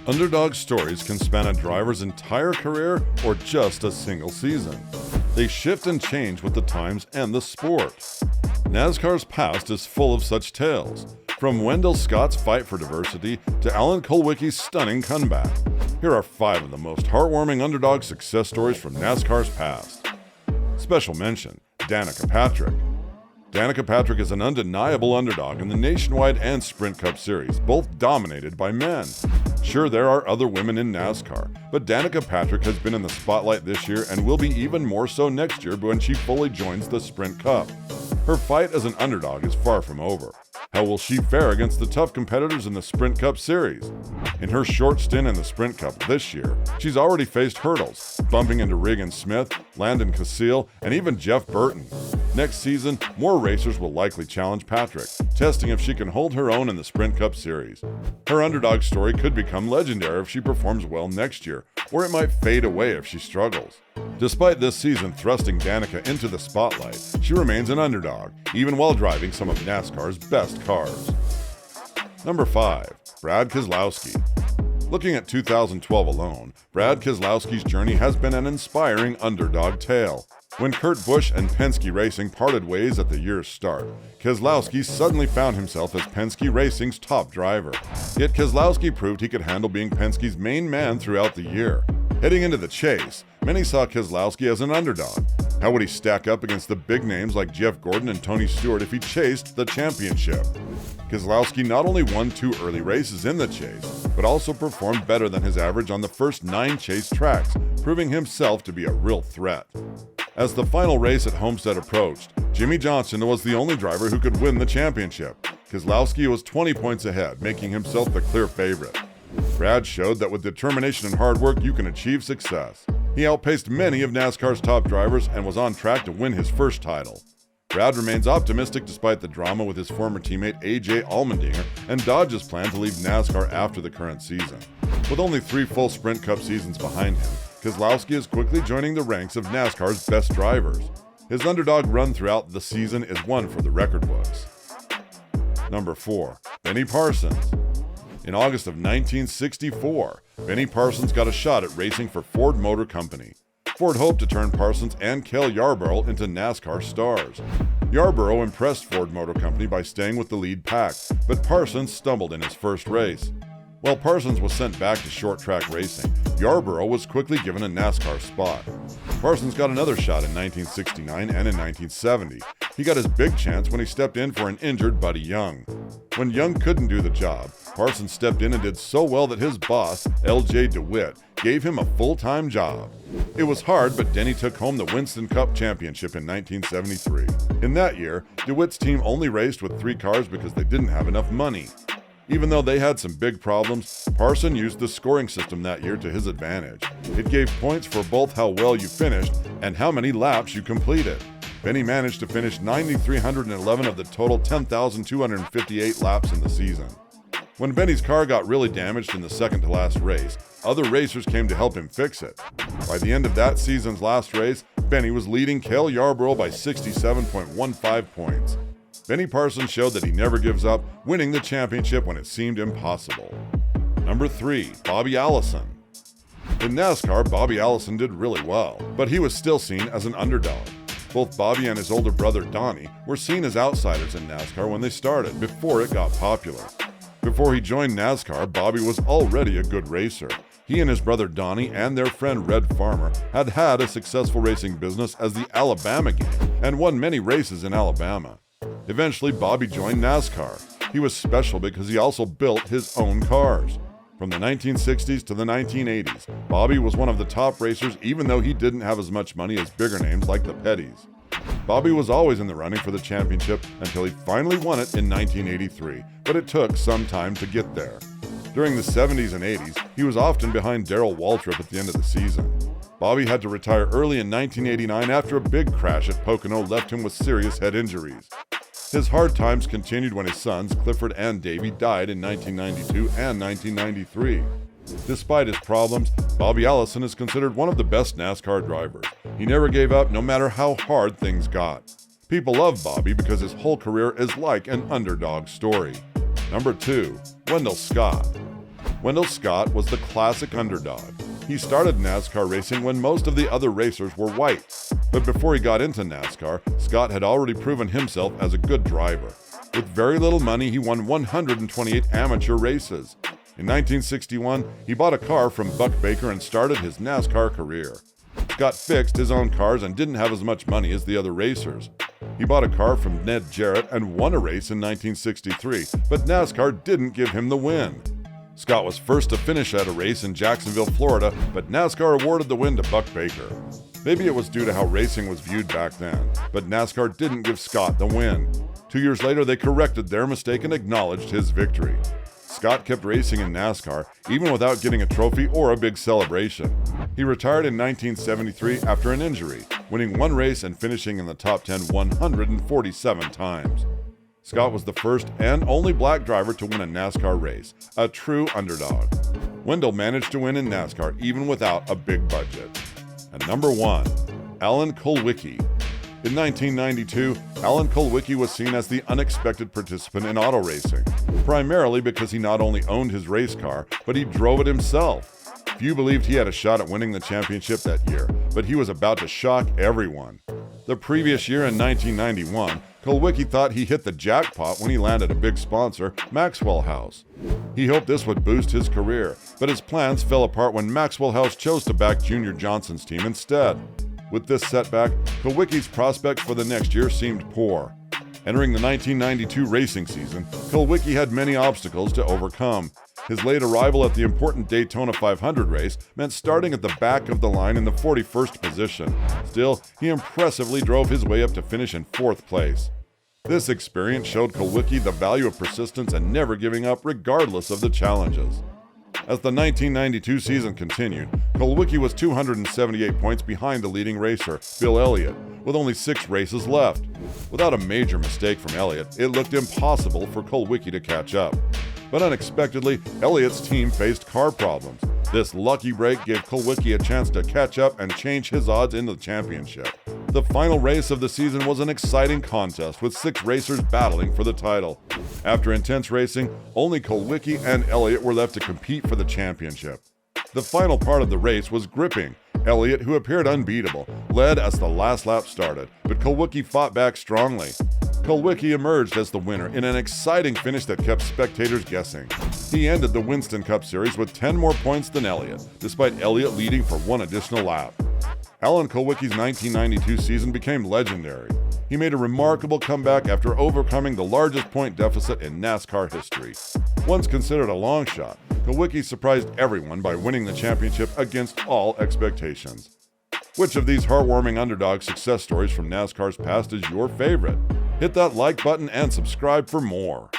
Underdog stories can span a driver's entire career or just a single season. They shift and change with the times and the sport. NASCAR's past is full of such tales, from Wendell Scott's fight for diversity to Alan Kulwicki's stunning comeback. Here are 5 of the most heartwarming underdog success stories from NASCAR's past. Special mention, Danica Patrick. Danica Patrick is an undeniable underdog in the Nationwide and Sprint Cup Series, both dominated by men. Sure, there are other women in NASCAR, but Danica Patrick has been in the spotlight this year and will be even more so next year when she fully joins the Sprint Cup. Her fight as an underdog is far from over. How will she fare against the tough competitors in the Sprint Cup Series? In her short stint in the Sprint Cup this year, she's already faced hurdles, bumping into Regan Smith, Landon Cassill, and even Jeff Burton. Next season, more racers will likely challenge Patrick, testing if she can hold her own in the Sprint Cup Series. Her underdog story could become legendary if she performs well next year, or it might fade away if she struggles. Despite this season thrusting Danica into the spotlight, she remains an underdog, even while driving some of NASCAR's best cars. Number 5. Brad Keselowski. Looking at 2012 alone, Brad Keselowski's journey has been an inspiring underdog tale. When Kurt Busch and Penske Racing parted ways at the year's start, Keselowski suddenly found himself as Penske Racing's top driver. Yet Keselowski proved he could handle being Penske's main man throughout the year. Heading into the chase, many saw Keselowski as an underdog. How would he stack up against the big names like Jeff Gordon and Tony Stewart if he chased the championship? Keselowski not only won 2 early races in the chase, but also performed better than his average on the first 9 chase tracks, proving himself to be a real threat. As the final race at Homestead approached, Jimmy Johnson was the only driver who could win the championship. Keselowski was 20 points ahead, making himself the clear favorite. Brad showed that with determination and hard work, you can achieve success. He outpaced many of NASCAR's top drivers and was on track to win his first title. Brad remains optimistic despite the drama with his former teammate A.J. Allmendinger and Dodge's plan to leave NASCAR after the current season. With only 3 full Sprint Cup seasons behind him, Keselowski is quickly joining the ranks of NASCAR's best drivers. His underdog run throughout the season is one for the record books. Number 4. Benny Parsons. In August of 1964, Benny Parsons got a shot at racing for Ford Motor Company. Ford hoped to turn Parsons and Cale Yarborough into NASCAR stars. Yarborough impressed Ford Motor Company by staying with the lead pack, but Parsons stumbled in his first race. While Parsons was sent back to short track racing, Yarborough was quickly given a NASCAR spot. Parsons got another shot in 1969 and in 1970. He got his big chance when he stepped in for an injured Buddy Young. When Young couldn't do the job, Parsons stepped in and did so well that his boss, L.J. DeWitt, gave him a full-time job. It was hard, but Denny took home the Winston Cup Championship in 1973. In that year, DeWitt's team only raced with 3 cars because they didn't have enough money. Even though they had some big problems, Parsons used the scoring system that year to his advantage. It gave points for both how well you finished and how many laps you completed. Benny managed to finish 9,311 of the total 10,258 laps in the season. When Benny's car got really damaged in the second-to-last race, other racers came to help him fix it. By the end of that season's last race, Benny was leading Cale Yarborough by 67.15 points. Benny Parsons showed that he never gives up, winning the championship when it seemed impossible. Number 3. Bobby Allison. In NASCAR, Bobby Allison did really well, but he was still seen as an underdog. Both Bobby and his older brother Donnie were seen as outsiders in NASCAR when they started, before it got popular. Before he joined NASCAR, Bobby was already a good racer. He and his brother Donnie and their friend Red Farmer had had a successful racing business as the Alabama Gang and won many races in Alabama. Eventually, Bobby joined NASCAR. He was special because he also built his own cars. From the 1960s to the 1980s, Bobby was one of the top racers even though he didn't have as much money as bigger names like the Pettys. Bobby was always in the running for the championship until he finally won it in 1983, but it took some time to get there. During the 70s and 80s, he was often behind Darrell Waltrip at the end of the season. Bobby had to retire early in 1989 after a big crash at Pocono left him with serious head injuries. His hard times continued when his sons, Clifford and Davey, died in 1992 and 1993. Despite his problems, Bobby Allison is considered one of the best NASCAR drivers. He never gave up no matter how hard things got. People love Bobby because his whole career is like an underdog story. Number 2. Wendell Scott. Wendell Scott was the classic underdog. He started NASCAR racing when most of the other racers were white. But before he got into NASCAR, Scott had already proven himself as a good driver. With very little money, he won 128 amateur races. In 1961, he bought a car from Buck Baker and started his NASCAR career. Scott fixed his own cars and didn't have as much money as the other racers. He bought a car from Ned Jarrett and won a race in 1963, but NASCAR didn't give him the win. Scott was first to finish at a race in Jacksonville, Florida, but NASCAR awarded the win to Buck Baker. Maybe it was due to how racing was viewed back then, but NASCAR didn't give Scott the win. 2 years later, they corrected their mistake and acknowledged his victory. Scott kept racing in NASCAR, even without getting a trophy or a big celebration. He retired in 1973 after an injury, winning one race and finishing in the top 10 147 times. Scott was the first and only black driver to win a NASCAR race, a true underdog. Wendell managed to win in NASCAR even without a big budget. And number 1, Alan Kulwicki. In 1992, Alan Kulwicki was seen as the unexpected participant in auto racing, primarily because he not only owned his race car, but he drove it himself. Few believed he had a shot at winning the championship that year, but he was about to shock everyone. The previous year in 1991, Kulwicki thought he hit the jackpot when he landed a big sponsor, Maxwell House. He hoped this would boost his career, but his plans fell apart when Maxwell House chose to back Junior Johnson's team instead. With this setback, Kulwicki's prospects for the next year seemed poor. Entering the 1992 racing season, Kulwicki had many obstacles to overcome. His late arrival at the important Daytona 500 race meant starting at the back of the line in the 41st position. Still, he impressively drove his way up to finish in 4th place. This experience showed Kulwicki the value of persistence and never giving up regardless of the challenges. As the 1992 season continued, Kulwicki was 278 points behind the leading racer, Bill Elliott, with only 6 races left. Without a major mistake from Elliott, it looked impossible for Kulwicki to catch up. But unexpectedly, Elliott's team faced car problems. This lucky break gave Kulwicki a chance to catch up and change his odds in the championship. The final race of the season was an exciting contest with 6 racers battling for the title. After intense racing, only Kulwicki and Elliott were left to compete for the championship. The final part of the race was gripping. Elliott, who appeared unbeatable, led as the last lap started, but Kulwicki fought back strongly. Kulwicki emerged as the winner in an exciting finish that kept spectators guessing. He ended the Winston Cup Series with 10 more points than Elliott, despite Elliott leading for one additional lap. Alan Kulwicki's 1992 season became legendary. He made a remarkable comeback after overcoming the largest point deficit in NASCAR history. Once considered a long shot, Kulwicki surprised everyone by winning the championship against all expectations. Which of these heartwarming underdog success stories from NASCAR's past is your favorite? Hit that like button and subscribe for more.